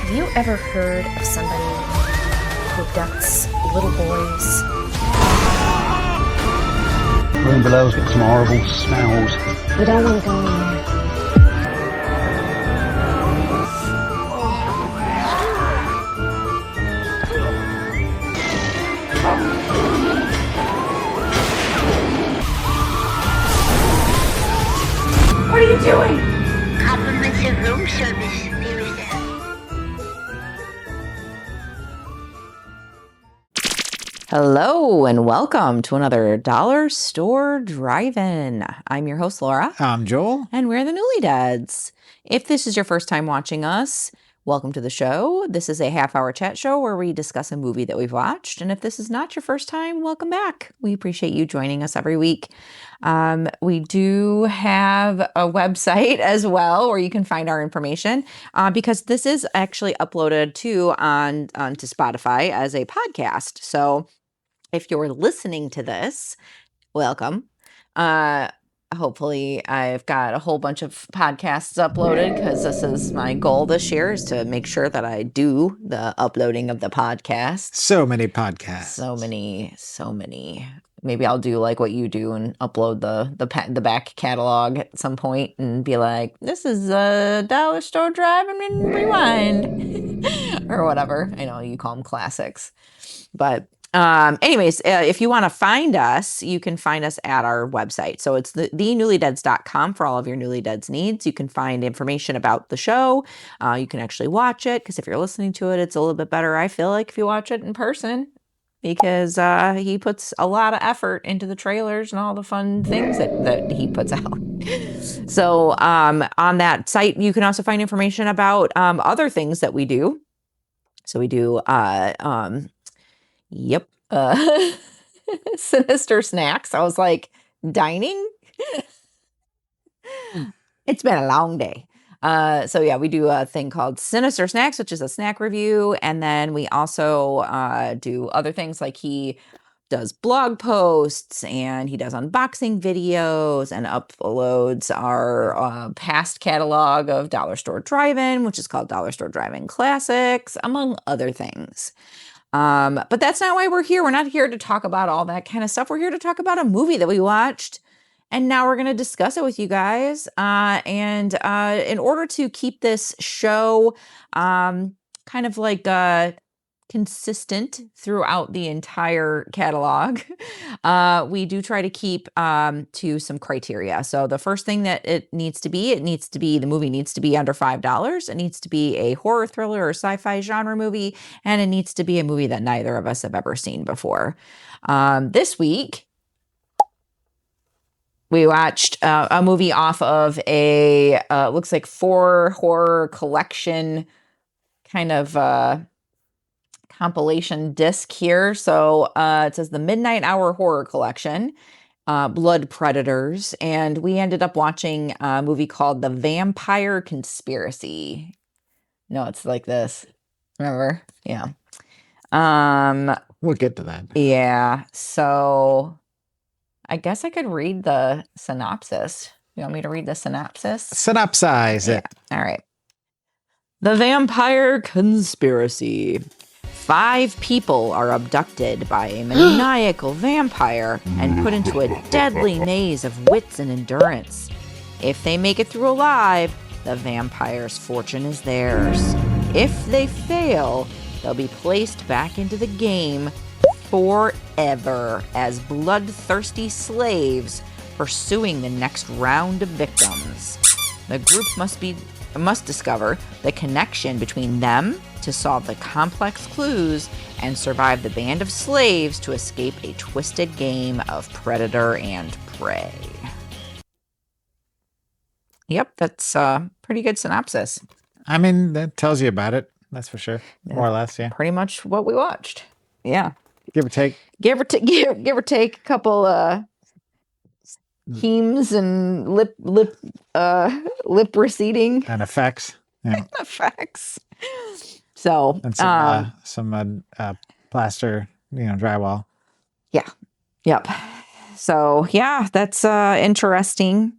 Have you ever heard of somebody who abducts little boys? Room below's got some horrible smells. We don't want to go in there. What are you doing? Complimentary room service. Here is that. Hello and welcome to another Dollar Store Drive-In. I'm your host, Laura. I'm Joel. And we're the Newly Dads. If this is your first time watching us, welcome to the show. This is a half-hour chat show where we discuss a movie that we've watched. And if this is not your first time, welcome back. We appreciate you joining us every week. We do have a website as well where you can find our information because this is actually uploaded onto Spotify as a podcast. So if you're listening to this, welcome. Hopefully I've got a whole bunch of podcasts uploaded because this is my goal this year is to make sure that I do the uploading of the podcast. So many podcasts. So many. Maybe I'll do like what you do and upload the back catalog at some point and be like, this is a Dollar Store Drive-In and Rewind or whatever. I know you call them classics, but anyways, if you want to find us, you can find us at our website. So it's thenewlydads.com for all of your Newly Dads needs. You can find information about the show. You can actually watch it because if you're listening to it, it's a little bit better, I feel like, if you watch it in person because he puts a lot of effort into the trailers and all the fun things that he puts out. So on that site, you can also find information about other things that we do. So we do Sinister Snacks. I was like, dining? It's been a long day. So yeah, we do a thing called Sinister Snacks, which is a snack review. And then we also do other things like he does blog posts and he does unboxing videos and uploads our past catalog of Dollar Store Drive-In, which is called Dollar Store Drive-In Classics, among other things. But that's not why we're here. We're not here to talk about all that kind of stuff. We're here to talk about a movie that we watched. And now we're going to discuss it with you guys. And in order to keep this show kind of like consistent throughout the entire catalog, we do try to keep to some criteria. So the first thing that the movie needs to be under $5. It needs to be a horror thriller or sci-fi genre movie, and it needs to be a movie that neither of us have ever seen before. This week, we watched a movie off of a looks like 4 horror collection kind of compilation disc here. So it says the Midnight Hour Horror Collection, Blood Predators, and we ended up watching a movie called The Vampire Conspiracy. No, it's like this. Remember? Yeah. We'll get to that. Yeah. So I guess I could read the synopsis. You want me to read the synopsis? Synopsize it. All right. The Vampire Conspiracy. 5 people are abducted by a maniacal vampire and put into a deadly maze of wits and endurance. If they make it through alive, the vampire's fortune is theirs. If they fail, they'll be placed back into the game forever as bloodthirsty slaves pursuing the next round of victims. The group must discover the connection between them to solve the complex clues and survive the band of slaves to escape a twisted game of predator and prey. Yep, that's a pretty good synopsis. I mean, that tells you about it. That's for sure. More or less, yeah. Pretty much what we watched. Yeah. Give or take. Give or take a couple hemes and lip receding And effects. Yeah. effects. So And some plaster, drywall. Yeah. Yep. So yeah, that's interesting.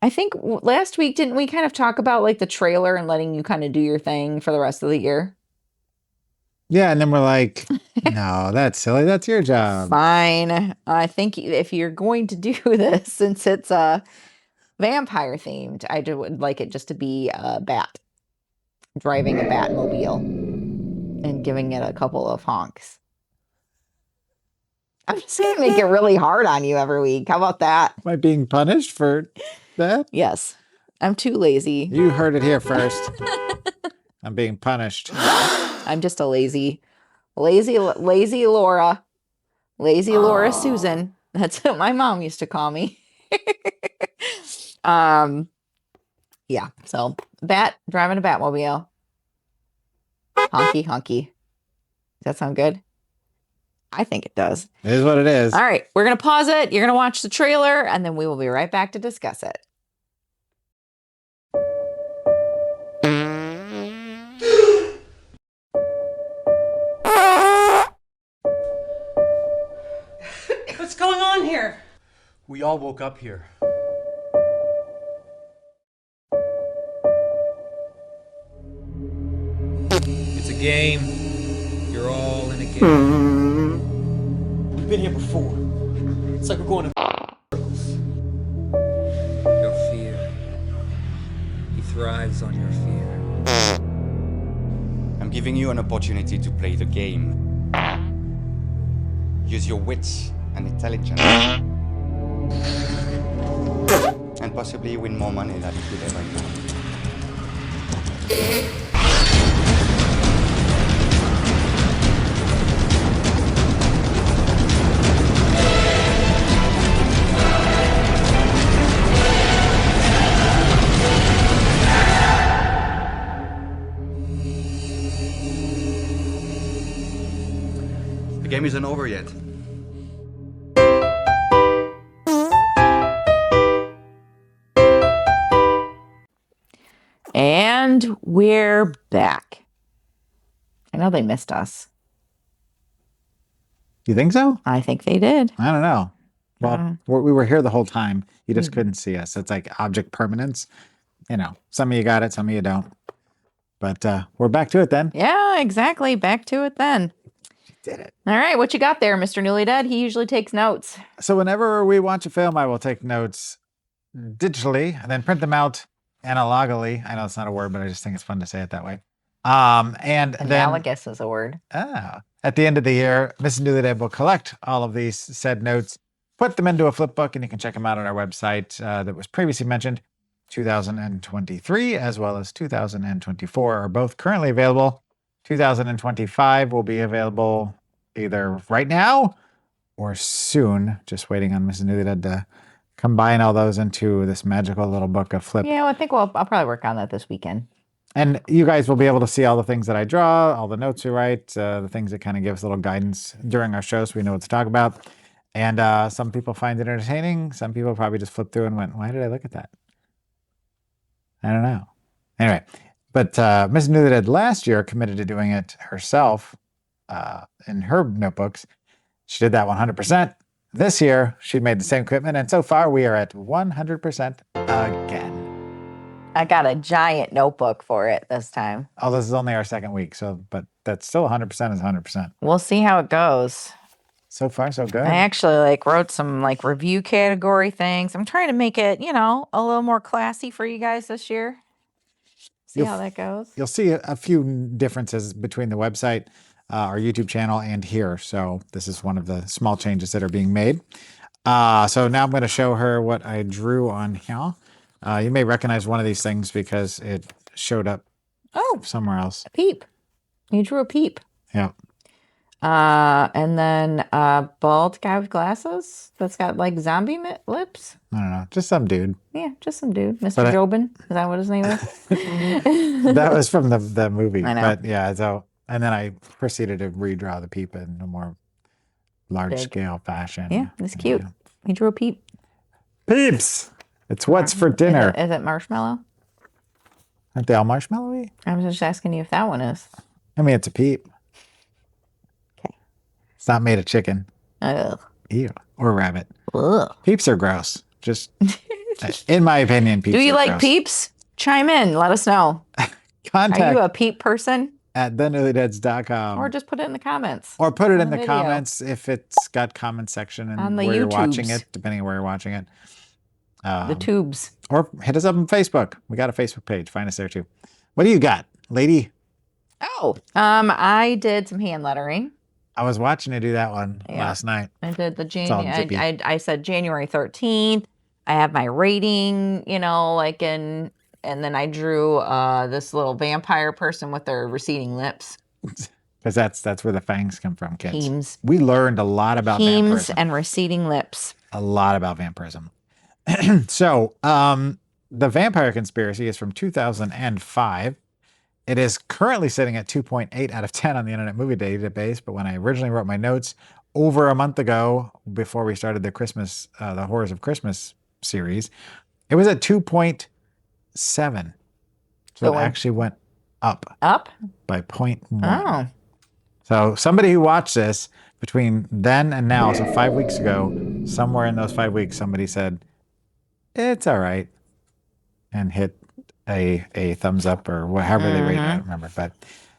I think last week, didn't we kind of talk about like the trailer and letting you kind of do your thing for the rest of the year? Yeah, and then we're like, no, that's silly. That's your job. Fine. I think if you're going to do this, since it's vampire themed, would like it just to be a bat driving a Batmobile and giving it a couple of honks. I'm just gonna make it really hard on you every week. How about that? Am I being punished for that? Yes. I'm too lazy. You heard it here first. I'm being punished. I'm just a lazy Laura. Lazy Laura Susan. That's what my mom used to call me. Yeah. So bat driving a Batmobile. Honky honky. Does that sound good? I think it does. It is what it is. All right. We're gonna pause it. You're gonna watch the trailer, and then we will be right back to discuss it. What's going on here? We all woke up here. It's a game. You're all in a game. We've been here before. It's like we're going to circles. Your fear. He thrives on your fear. I'm giving you an opportunity to play the game. Use your wits and intelligence. And possibly win more money than you could ever imagine. The game isn't over yet. And we're back. I know they missed us. You think so? I think they did. I don't know. Well, we were here the whole time. You just couldn't see us. It's like object permanence. You know, some of you got it, some of you don't. But we're back to it then. Yeah, exactly. Back to it then. Did it. All right, what you got there, Mr. Newly Dead? He usually takes notes. So whenever we watch a film, I will take notes digitally and then print them out analogically. I know it's not a word, but I just think it's fun to say it that way. And then Analogous is a word. at the end of the year, Mrs. Newly Dead will collect all of these said notes, put them into a flip book, and you can check them out on our website that was previously mentioned. 2023 as well as 2024 are both currently available. 2025 will be available either right now or soon. Just waiting on Mrs. Newly Dead to combine all those into this magical little book of flip. Yeah, well, I think I'll probably work on that this weekend. And you guys will be able to see all the things that I draw, all the notes we write, the things that kind of give us a little guidance during our show so we know what to talk about. And some people find it entertaining. Some people probably just flipped through and went, why did I look at that? I don't know. Anyway, but Mrs. Newly Dead last year committed to doing it herself in her notebooks. She did that 100%. This year, she made the same commitment, and so far we are at 100% again. I got a giant notebook for it this time. Oh, this is only our second week, but that's still 100% is 100%. We'll see how it goes. So far, so good. I actually wrote some review category things. I'm trying to make it, a little more classy for you guys this year. See how that goes. You'll see a few differences between the website, our YouTube channel, and here. So this is one of the small changes that are being made. So now I'm going to show her what I drew on here. You may recognize one of these things because it showed up somewhere else. A peep. You drew a peep. Yeah. And then a bald guy with glasses that's got zombie lips. I don't know. Just some dude. Yeah, just some dude. Mr. Jobin. Is that what his name is? That was from the movie. I know. But yeah, so, and then I proceeded to redraw the peep in a more large scale fashion. Yeah, it's cute. He drew a peep. Peeps! It's what's for dinner. Is it marshmallow? Aren't they all marshmallowy? I was just asking you if that one is. I mean, it's a peep. Okay. It's not made of chicken. Ugh. Ew. Or rabbit. Ugh. Peeps are gross. Just In my opinion, peeps Do you are like gross. peeps? Chime in. Let us know. Contact Are you a peep person? at thenewlydeads.com. Or just put it in the comments. Or put it on in the video. comments if it's got comment section and On the where you're watching YouTubes. it, depending on where you're watching it. The tubes. Or hit us up on Facebook. We got a Facebook page. Find us there too. What do you got, lady? Oh, I did some hand lettering. I was watching you do that one Yeah. last night. I did the all January. zippy. I said January 13th. I have my rating, like and then I drew this little vampire person with their receding lips. Because that's where the fangs come from, kids. Hemes. We learned a lot about Hemes vampirism. and receding lips. A lot about vampirism. So, the vampire conspiracy is from 2005. It is currently sitting at 2.8 out of 10 on the Internet Movie Database. But when I originally wrote my notes over a month ago, before we started the Horrors of Christmas series, it was at 2.7. So So it when- actually went up Up? by 0.1. Oh. So somebody who watched this between then and now, so 5 weeks ago, somewhere in those 5 weeks, somebody said, it's all right, and hit a thumbs up or however they rate it. I don't remember. But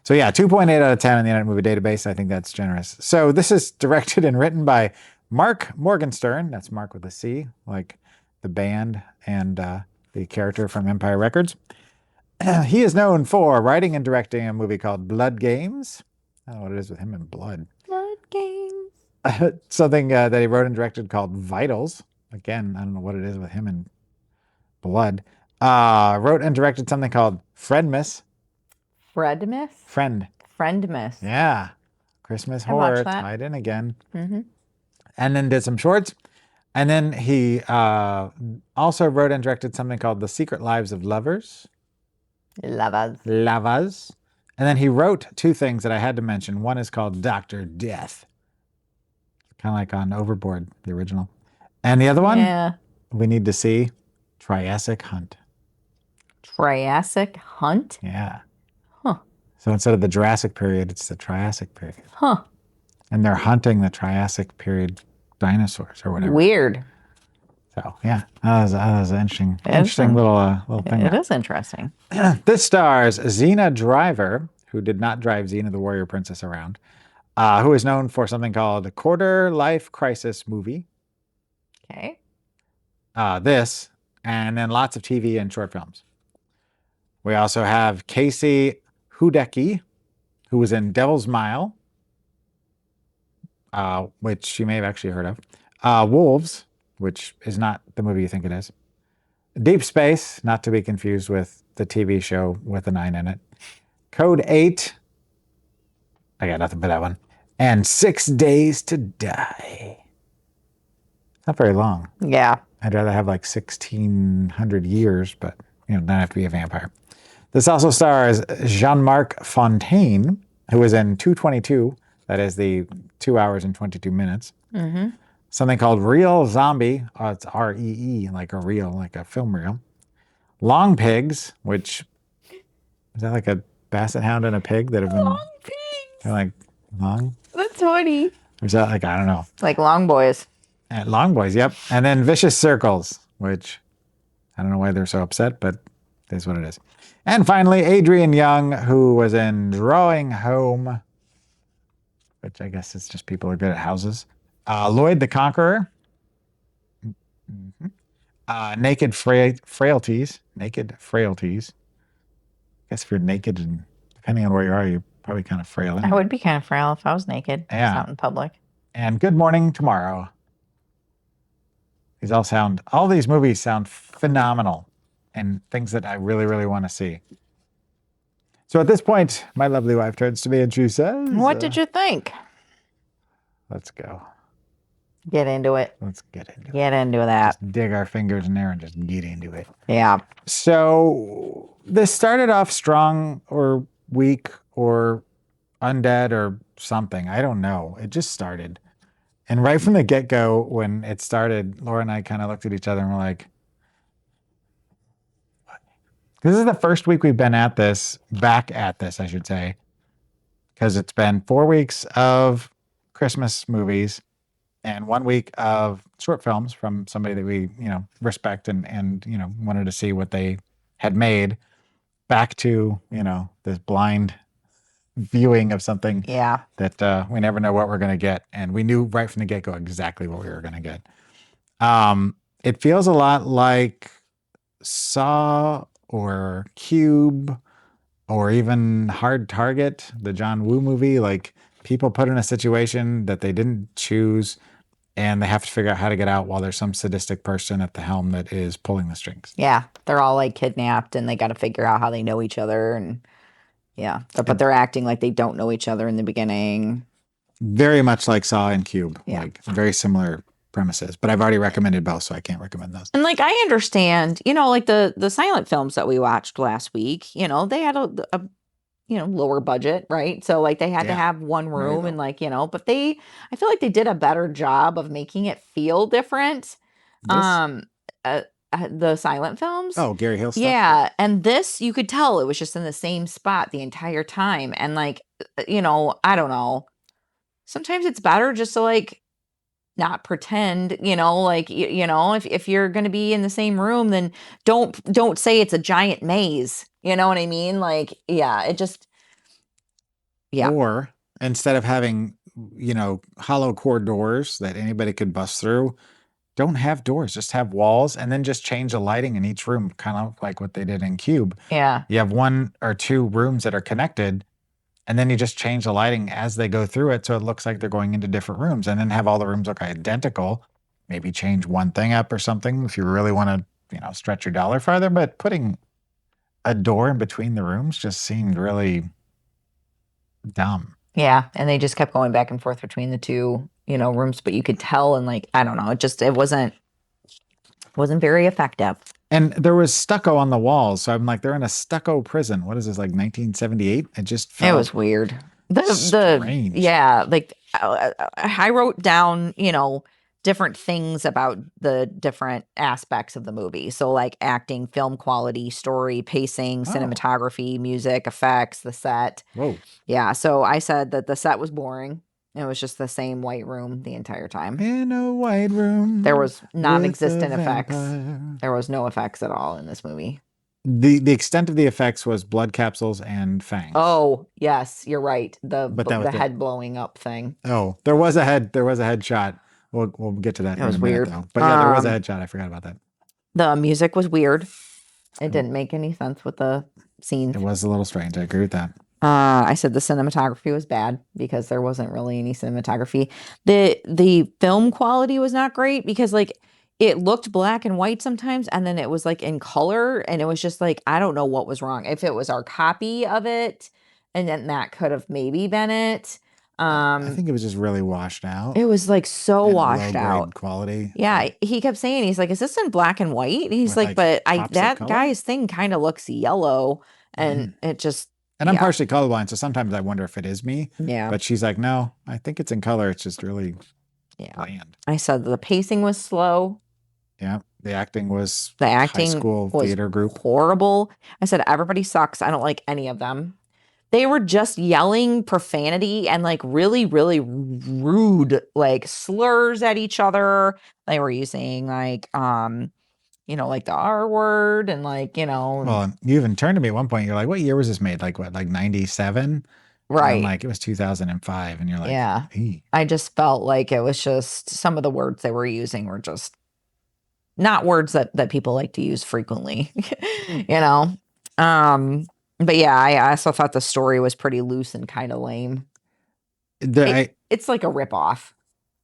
so yeah, 2.8 out of 10 on the Internet Movie Database. I think that's generous. So this is directed and written by Mark Morgenstern. That's Mark with a C, like the band and the character from Empire Records. He is known for writing and directing a movie called Blood Games. I don't know what it is with him and blood. Blood games. Something that he wrote and directed called Vitals. Again, I don't know what it is with him and blood. Wrote and directed something called Friendmas. Friendmas? Friend. Friendmas. Yeah. Christmas I watched horror that. tied in again. Mm-hmm. And then did some shorts. And then he also wrote and directed something called The Secret Lives of Lovers. Lavas. And then he wrote two things that I had to mention. One is called Dr. Death. Kind of like on Overboard, the original. And the other one, Yeah. we need to see Triassic Hunt. Triassic hunt? Yeah. Huh. So instead of the Jurassic period, it's the Triassic period. Huh. And they're hunting the Triassic period dinosaurs or whatever. Weird. So yeah, that was an interesting Interesting. little thing. It is interesting. This stars Xena Driver, who did not drive Xena the Warrior Princess around, who is known for something called a Quarter Life Crisis movie. Okay. This, and then lots of TV and short films. We also have Casey Hudecki, who was in Devil's Mile, which you may have actually heard of. Wolves, which is not the movie you think it is. Deep Space, not to be confused with the TV show with a 9 in it. Code 8. I got nothing but that one. And 6 Days to Die. Not very long. Yeah. I'd rather have like 1,600 years, but don't have to be a vampire. This also stars Jean-Marc Fontaine, who was in 222. That is the 2 hours and 22 minutes. Mm-hmm. Something called Real Zombie. It's R-E-E, like a reel, like a film reel. Long Pigs, which is that like a basset hound and a pig that have been Long pigs. they're like long? That's funny. Or is that like, I don't know. Like long boys. Long Boys, yep. And then Vicious Circles, which I don't know why they're so upset, but it is what it is. And finally, Adrian Young, who was in Drawing Home, which I guess it's just people are good at houses. Lloyd the Conqueror. Mm-hmm. Naked Frailties. Naked Frailties. I guess if you're naked and depending on where you are, you're probably kind of frail. I anyway. would be kind of frail if I was naked. Yeah. Out in public. And Good Morning Tomorrow. All these movies sound phenomenal and things that I really, really want to see. So at this point, my lovely wife turns to me and she says, What did you think? Let's go. Get into it. Let's get into it. Get into that. Just dig our fingers in there and just get into it. Yeah. So this started off strong or weak or undead or something. I don't know. It just started. And right from the get-go, when it started, Laura and I kind of looked at each other and were like, what? This is the first week we've been back at this, I should say, because it's been 4 weeks of Christmas movies and 1 week of short films from somebody that we, respect and wanted to see what they had made, back to, this blind viewing of something Yeah. that we never know what we're going to get. And we knew right from the get-go exactly what we were going to get. It feels a lot like Saw or Cube or even Hard Target, the John Woo movie. Like, people put in a situation that they didn't choose, and they have to figure out how to get out while there's some sadistic person at the helm that is pulling the strings. Yeah. They're all like kidnapped and they got to figure out how they know each other. And yeah. But they're acting like they don't know each other in the beginning. Very much like Saw and Cube. Yeah. Like, very similar premises. But I've already recommended both, so I can't recommend those. And like, I understand, like the silent films that we watched last week, they had a lower budget, right? So like they had to Yeah. have one Very room low. and like, but I feel like they did a better job of making it feel different. This? The silent films. Oh, Gary Hill stuff? Yeah. And this, you could tell it was just in the same spot the entire time. And like, I don't know. Sometimes it's better just to like not pretend, like, if you're going to be in the same room, then don't say it's a giant maze. You know what I mean? Like, yeah, it just, yeah. Or instead of having, hollow core doors that anybody could bust through, don't have doors, just have walls, and then just change the lighting in each room, kind of like what they did in Cube. Yeah. You have 1 or 2 rooms that are connected, and then you just change the lighting as they go through it so it looks like they're going into different rooms, and then have all the rooms look identical. Maybe change one thing up or something if you really want to, stretch your dollar farther. But putting a door in between the rooms just seemed really dumb. Yeah. And they just kept going back and forth between the two, rooms, but you could tell, and like, I don't know, it wasn't very effective. And there was stucco on the walls. So I'm like, they're in a stucco prison. What is this, like 1978? It just felt It was weird. strange. Yeah, like I wrote down, different things about the different aspects of the movie. So like acting, film quality, story, pacing, cinematography, music, effects, the set. Whoa. Yeah, so I said that the set was boring. It was just the same white room the entire time. In a white room. There was with non-existent a effects. vampire. There was no effects at all in this movie. The extent of the effects was blood capsules and fangs. Oh, yes, you're right. But that was the it. head blowing up thing. Oh, there was a head shot. We'll get to that. It was in a minute, weird. though. But yeah, there was a headshot. I forgot about that. The music was weird. It didn't make any sense with the scenes. It was a little strange. I agree with that. I said the cinematography was bad because there wasn't really any cinematography. The film quality was not great because like it looked black and white sometimes, and then it was like in color, and it was just like, I don't know what was wrong. If it was our copy of it, and then that could have maybe been it. I think it was just really washed out. It was like so and washed low-grade out. quality. Yeah, he kept saying, he's like, "Is this in black and white?" And he's With, like, like, "But pops of that color? guy's thing kind of looks yellow," and it just And I'm yeah. partially colorblind, so sometimes I wonder if it is me. Yeah. But she's like, no, I think it's in color. It's just really bland. I said the pacing was slow. Yeah. The acting was The acting high school was theater group. horrible. I said everybody sucks. I don't like any of them. They were just yelling profanity and like really, really rude, like slurs at each other. They were using like, like the R word and like, Well, you even turned to me at one point. You're like, what year was this made? Like what, like 97? right. I'm like, it was 2005. And you're like, Yeah. "Ee." I just felt like it was just some of the words they were using were just not words that people like to use frequently, But yeah, I also thought the story was pretty loose and kind of lame. It's like a ripoff.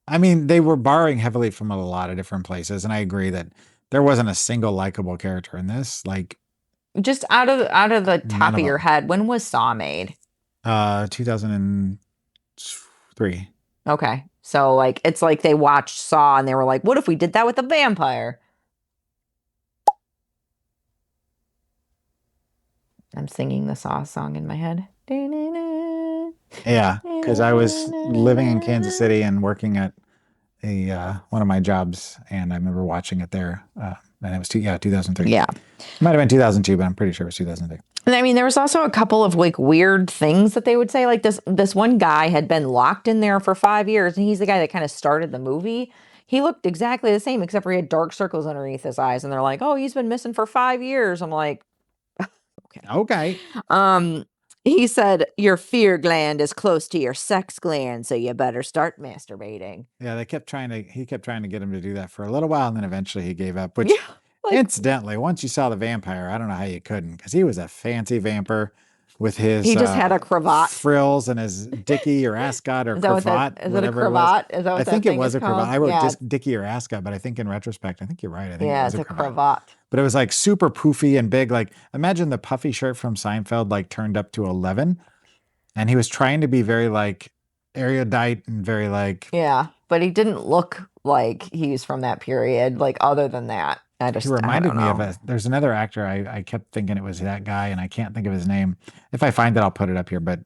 I mean, they were borrowing heavily from a lot of different places. And I agree that there wasn't a single likable character in this. Like, Just out of the top of of your them. head, when was Saw made? 2003. Okay. So like it's like they watched Saw and they were like, what if we did that with a vampire? I'm singing the Saw song in my head. Yeah, because I was living in Kansas City and working at one of my jobs, and I remember watching it there. And it was 2003. Yeah. Might have been 2002, but I'm pretty sure it was 2003. And I mean, there was also a couple of like weird things that they would say. Like this one guy had been locked in there for 5 years, and he's the guy that kind of started the movie. He looked exactly the same, except for he had dark circles underneath his eyes, and they're like, "Oh, he's been missing for 5 years." I'm like, Okay. He said, "Your fear gland is close to your sex gland, so you better start masturbating." Yeah, he kept trying to get him to do that for a little while, and then eventually he gave up. Which, Yeah, like- incidentally, once you saw the vampire, I don't know how you couldn't, because he was a fancy vampire with his. He just had a cravat. frills, and his dicky or ascot or Is that what cravat. that- is it a whatever was. cravat? Is that what I that think it thing was is a cravat. called? I wrote Yeah. just dicky or ascot, but I think in retrospect, I think you're right. I think Yeah, it was it's a a cravat. cravat. But it was like super poofy and big. Like imagine the puffy shirt from Seinfeld, like turned up to 11, and he was trying to be very like erudite and very like. Yeah, but he didn't look like he's from that period. Like other than that, I He reminded don't me of know. there's another actor. I kept thinking it was that guy, and I can't think of his name. If I find it, I'll put it up here. But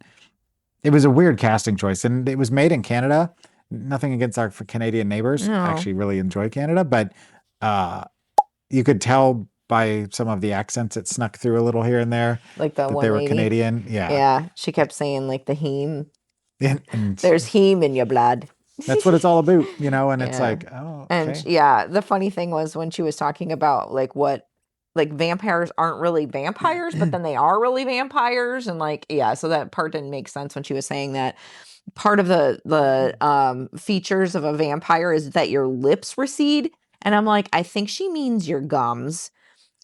it was a weird casting choice, and it was made in Canada. Nothing against our Canadian neighbors. No. I actually really enjoy Canada, but you could tell by some of the accents it snuck through a little here and there Like the that one they were lady. Canadian. Yeah. Yeah, she kept saying like the heme. And There's heme in your blood. that's what it's all about, and it's Yeah. like, oh, okay. And yeah, the funny thing was when she was talking about like what like vampires aren't really vampires, but then they are really vampires, and like yeah, so that part didn't make sense when she was saying that. Part of the features of a vampire is that your lips recede, and I'm like, I think she means your gums.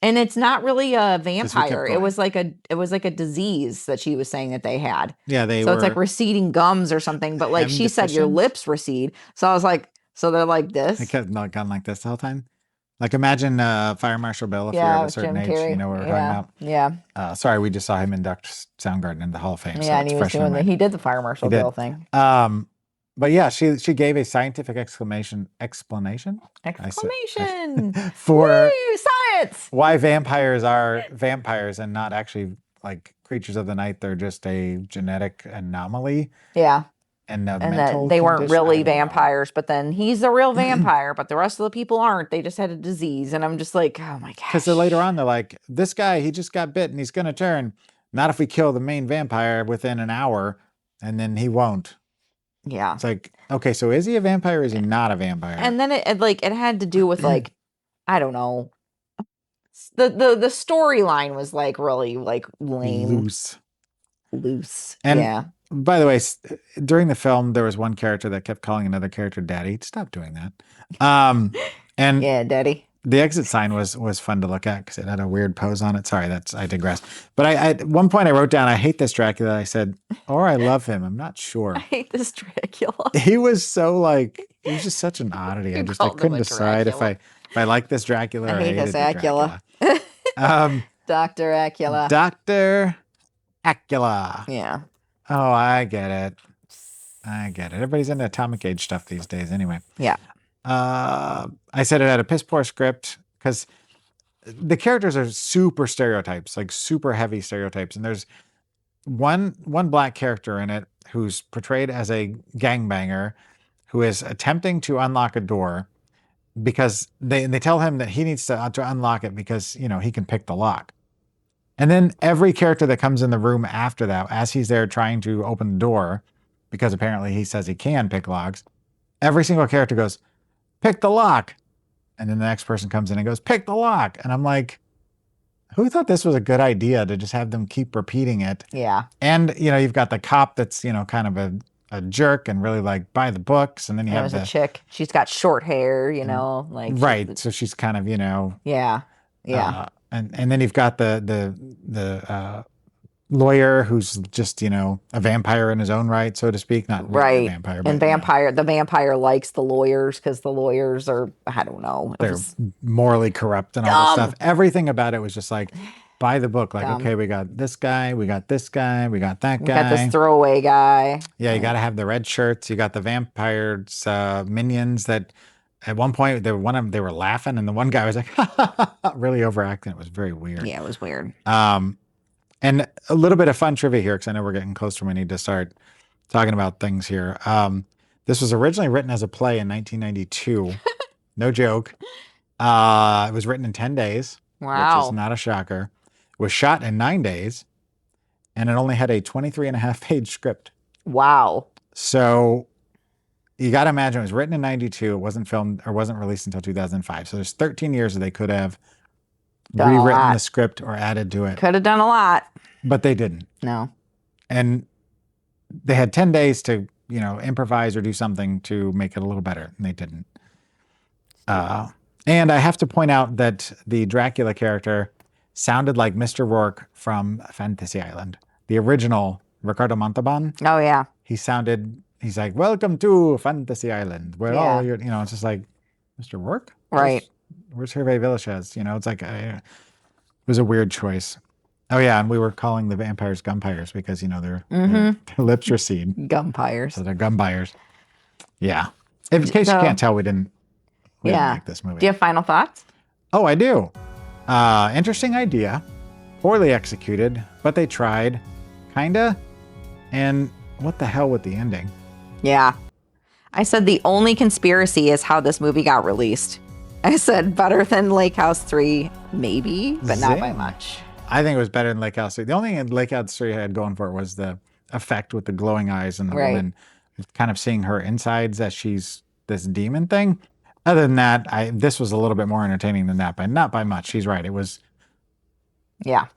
And it's not really a vampire. It going. was like a disease that she was saying that they had. Yeah, they So were. it's like receding gums or something, but like Hem she said your deficient? lips recede. So I was like, so they're like this. They kept not gone like this the whole time. Like imagine Fire Marshal Bill if you're Yeah, of a with certain Jim age, Carrey. you know what we're Yeah. talking Yeah. about. Sorry, we just saw him induct Soundgarden into the Hall of Fame. so Yeah, and it's he was fresh in doing my the mind. he did the Fire Marshal He did. Bill thing. But yeah, she gave a scientific explanation Exclamation. for Woo, science. why vampires are vampires and not actually like creatures of the night. They're just a genetic anomaly Yeah. and a And mental that they weren't condition. really I don't know. vampires, but then he's a real vampire, but the rest of the people aren't. They just had a disease. And I'm just like, oh my gosh. Because later on, they're like, this guy, he just got bit and he's going to turn. Not if we kill the main vampire within an hour, and then he won't. Yeah. It's like, okay, so is he a vampire or is he not a vampire? And then it had to do with like, I don't know. The storyline was like really like lame. Loose. And yeah. by the way, during the film, there was one character that kept calling another character daddy. Stop doing that. And Yeah, Daddy. the exit sign was fun to look at because it had a weird pose on it. Sorry, I digress. But I at one point I wrote down, I hate this Dracula. I said, or I love him. I'm not sure. I hate this Dracula. He was so like, he was just such an oddity. I You just I called him couldn't a decide if Dracula. I like this Dracula or I hate hated this the Acula. Dracula. Dr. Acula. Dr. Acula. Yeah. Oh, I get it. Everybody's into atomic age stuff these days anyway. Yeah. I said it had a piss poor script because the characters are super stereotypes, like super heavy stereotypes. And there's one black character in it who's portrayed as a gangbanger who is attempting to unlock a door because they tell him that he needs to unlock it because, he can pick the lock. And then every character that comes in the room after that, as he's there trying to open the door, because apparently he says he can pick locks, every single character goes, pick the lock. And then the next person comes in and goes, pick the lock. And I'm like, who thought this was a good idea to just have them keep repeating it? Yeah. And, you've got the cop that's, kind of a jerk and really like by the books. And then you There have was a chick. She's got short hair, like right. So she's kind of, Yeah. Yeah. And then you've got the lawyer who's just, a vampire in his own right, so to speak. Not really right. a vampire, And but, the vampire likes the lawyers because the lawyers are, I don't know. It they're was morally corrupt and all this dumb. stuff. Everything about it was just like by the book. Like, Dumb. okay, we got this guy, we got this guy, we got that we guy. got this throwaway guy. Yeah, you got to have the red shirts. You got the vampires minions that at one point they were laughing, and the one guy was like really overacting. It was very weird. Yeah, it was weird. And a little bit of fun trivia here because I know we're getting closer. We need to start talking about things here. This was originally written as a play in 1992. No joke. It was written in 10 days, which Wow. is not a shocker. was shot in 9 days, and it only had a 23.5-page script. Wow. So you got to imagine it was written in 92. It wasn't filmed or wasn't released until 2005. So there's 13 years that they could have Done a rewritten lot. the script or added to it, Could have done a lot. but they didn't. No. And they had 10 days to, improvise or do something to make it a little better, and they didn't. And I have to point out that the Dracula character sounded like Mr. Rourke from Fantasy Island. The original Ricardo Montalban, Oh, yeah. he's like, welcome to Fantasy Island, where all your, it's just like, Mr. Rourke? Right. Where's Hervé Villechaize? It's like, it was a weird choice. Oh, yeah, and we were calling the vampires gumpires because, their lips recede. Gumpires. So they're gumpires. Yeah. In case you can't tell, we didn't make this movie. Do you have final thoughts? Oh, I do. Interesting idea. Poorly executed, but they tried. Kinda. And what the hell with the ending? Yeah. I said the only conspiracy is how this movie got released. I said better than Lake House 3, maybe, but not by Zing. much. I think it was better than Lake House 3. The only thing Lake House 3 had going for it was the effect with the glowing eyes and the Right. woman kind of seeing her insides as she's this demon thing. Other than that, this was a little bit more entertaining than that, but not by much. She's right. It was Yeah.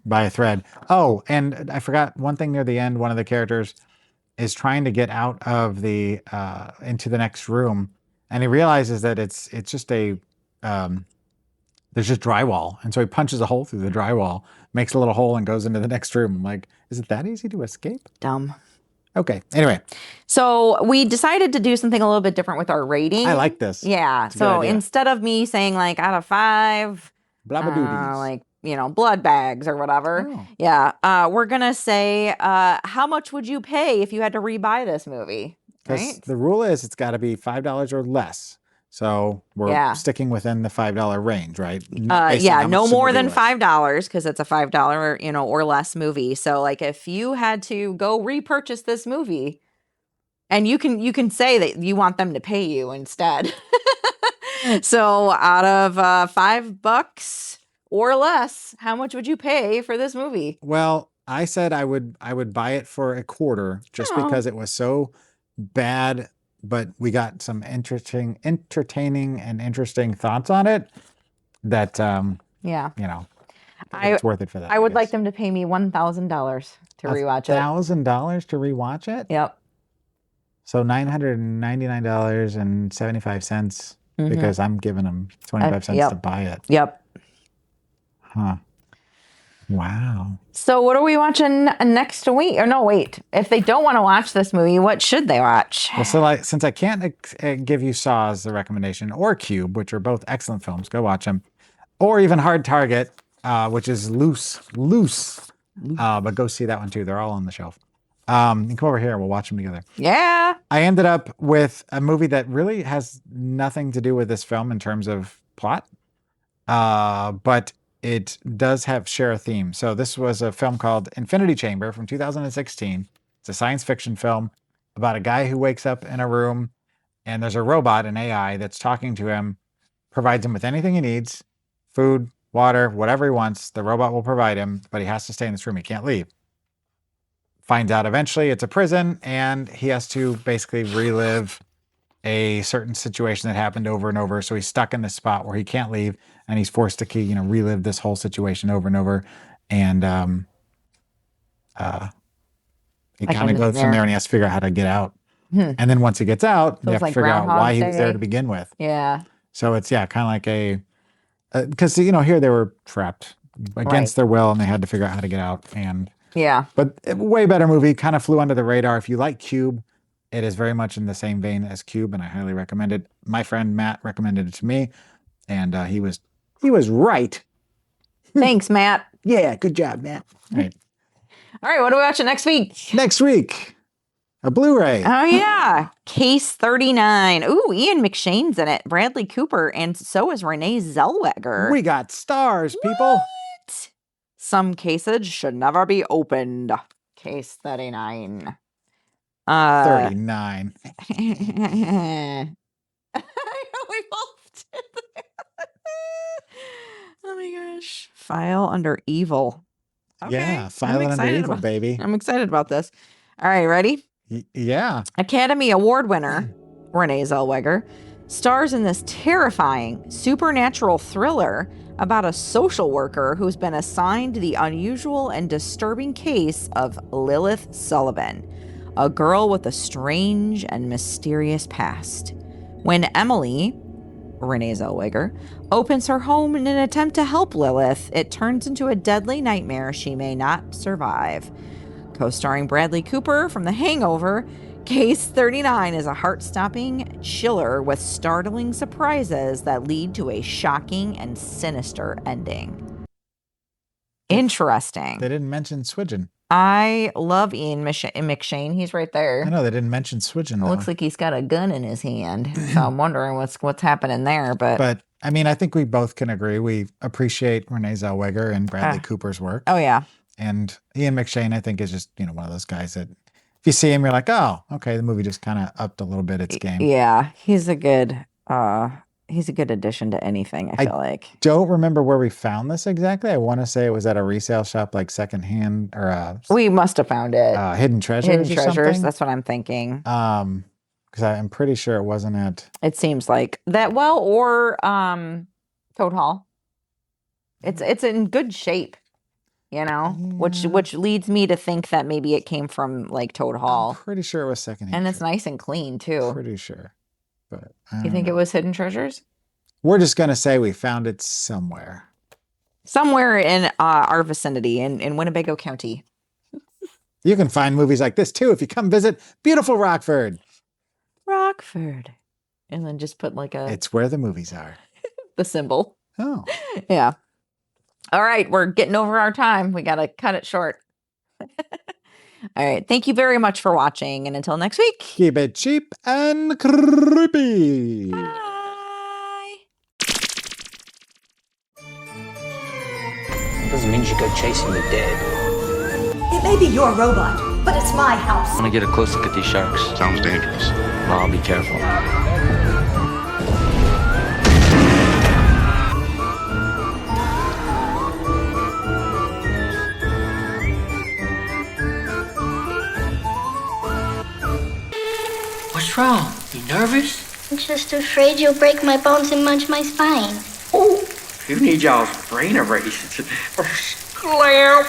by a thread. Oh, and I forgot one thing near the end. One of the characters is trying to get out of the into the next room, and he realizes that it's just a there's just drywall, and so he punches a hole through the drywall, makes a little hole, and goes into the next room. I'm like, is it that easy to escape? Dumb. Okay. Anyway, So we decided to do something a little bit different with our rating. I like this. Yeah. a good So idea. instead of me saying like out of 5, Blah blah doobies. like, blood bags or whatever. Oh. Yeah. We're going to say, how much would you pay if you had to rebuy this movie? 'Cause Right? the rule is it's got to be $5 or less. So we're sticking within the $5 range, right? Based on Yeah, how no much the more movie than was. $5 because it's a $5, or less movie. So like if you had to go repurchase this movie, and you can say that you want them to pay you instead. So out of $5 or less, how much would you pay for this movie? Well, I said I would buy it for a quarter just Oh. because it was so bad, but we got some entertaining and interesting thoughts on it that Yeah. it's worth it for that. I would like guess. them to pay me $1,000 to rewatch it. $1,000 to rewatch it? Yep. So $999.75 Mhm. because I'm giving them 25 cents yep. to buy it. Yep. Huh. Wow. So what are we watching next week? Or no, wait. If they don't want to watch this movie, what should they watch? Well, so since I can't give you Saw as the recommendation or Cube, which are both excellent films, go watch them. Or even Hard Target, which is loose. But go see that one too. They're all on the shelf. You can come over here and we'll watch them together. Yeah. I ended up with a movie that really has nothing to do with this film in terms of plot, but it does share a theme. So this was a film called Infinity Chamber from 2016. It's a science fiction film about a guy who wakes up in a room and there's a robot, an AI, that's talking to him, provides him with anything he needs, food, water, whatever he wants. The robot will provide him, but he has to stay in this room. He can't leave. Finds out eventually it's a prison and he has to basically relive a certain situation that happened over and over. So he's stuck in this spot where he can't leave and he's forced to relive this whole situation over and over. And he kind of goes from there and he has to figure out how to get out. And then once he gets out, So you it's have to like figure out why he was there Groundhog to Day. begin with. Yeah. So it's, kind of like because, here they were trapped against their will and they had to figure out how to get out. Yeah. But a way better movie, kind of flew under the radar. If you like Cube, it is very much in the same vein as Cube, and I highly recommend it. My friend Matt recommended it to me, and he was right. Thanks, Matt. Yeah, good job, Matt. All right. All right. What are we watching next week? Next week, a Blu-ray. Oh, yeah. Case 39. Ooh, Ian McShane's in it. Bradley Cooper. And so is Renee Zellweger. We got stars, people. What? Some cases should never be opened. Case 39. 39. I know we both did that. my gosh. File under evil. Yeah, I'm File It Under excited Evil, baby. I'm excited about this. All right, ready? Yeah. Academy Award winner Renee Zellweger stars in this terrifying supernatural thriller about a social worker who's been assigned the unusual and disturbing case of Lilith Sullivan, a girl with a strange and mysterious past. When Emily, Renee Zellweger, opens her home in an attempt to help Lilith, it turns into a deadly nightmare she may not survive. Co-starring Bradley Cooper from The Hangover, Case 39 is a heart-stopping chiller with startling surprises that lead to a shocking and sinister ending. Interesting. They didn't mention Swidgen. I love Ian McShane. He's right there. I know they didn't mention Swidgen. Though. Looks like he's got a gun in his hand. So I'm wondering what's happening there. But I mean, I think we both can agree. We appreciate Renee Zellweger and Bradley Cooper's work. Oh, yeah. And Ian McShane, I think, is just, one of those guys that if you see him, you're like, oh, okay, the movie just kind of upped a little bit its game. Yeah, he's a good addition to anything, I feel like. Don't remember where we found this exactly. I want to say it was at a resale shop, like secondhand or we must have found it. Hidden Treasures. Hidden Treasures, that's what I'm thinking. Because I'm pretty sure it wasn't at. It seems like that. Well, or Toad Hall. It's in good shape. Which leads me to think that maybe it came from like Toad Hall. I'm pretty sure it was secondhand. And it's nice and clean too. Pretty sure. But you think it was Hidden Treasures? We're just going to say we found it somewhere. Somewhere in our vicinity in Winnebago County. You can find movies like this too if you come visit beautiful Rockford. Rockford. And then just put like It's where the movies are. The symbol. Oh. Yeah. All right, we're getting over our time. We got to cut it short. All right. Thank you very much for watching. And until next week. Keep it cheap and creepy. Bye. Doesn't mean you should go chasing the dead. It may be your robot, but it's my house. I want to get a close look at these sharks. Sounds dangerous. Well, I'll be careful. What's wrong? You nervous? I'm just afraid you'll break my bones and munch my spine. Oh, you need y'all's brain erased. Slam!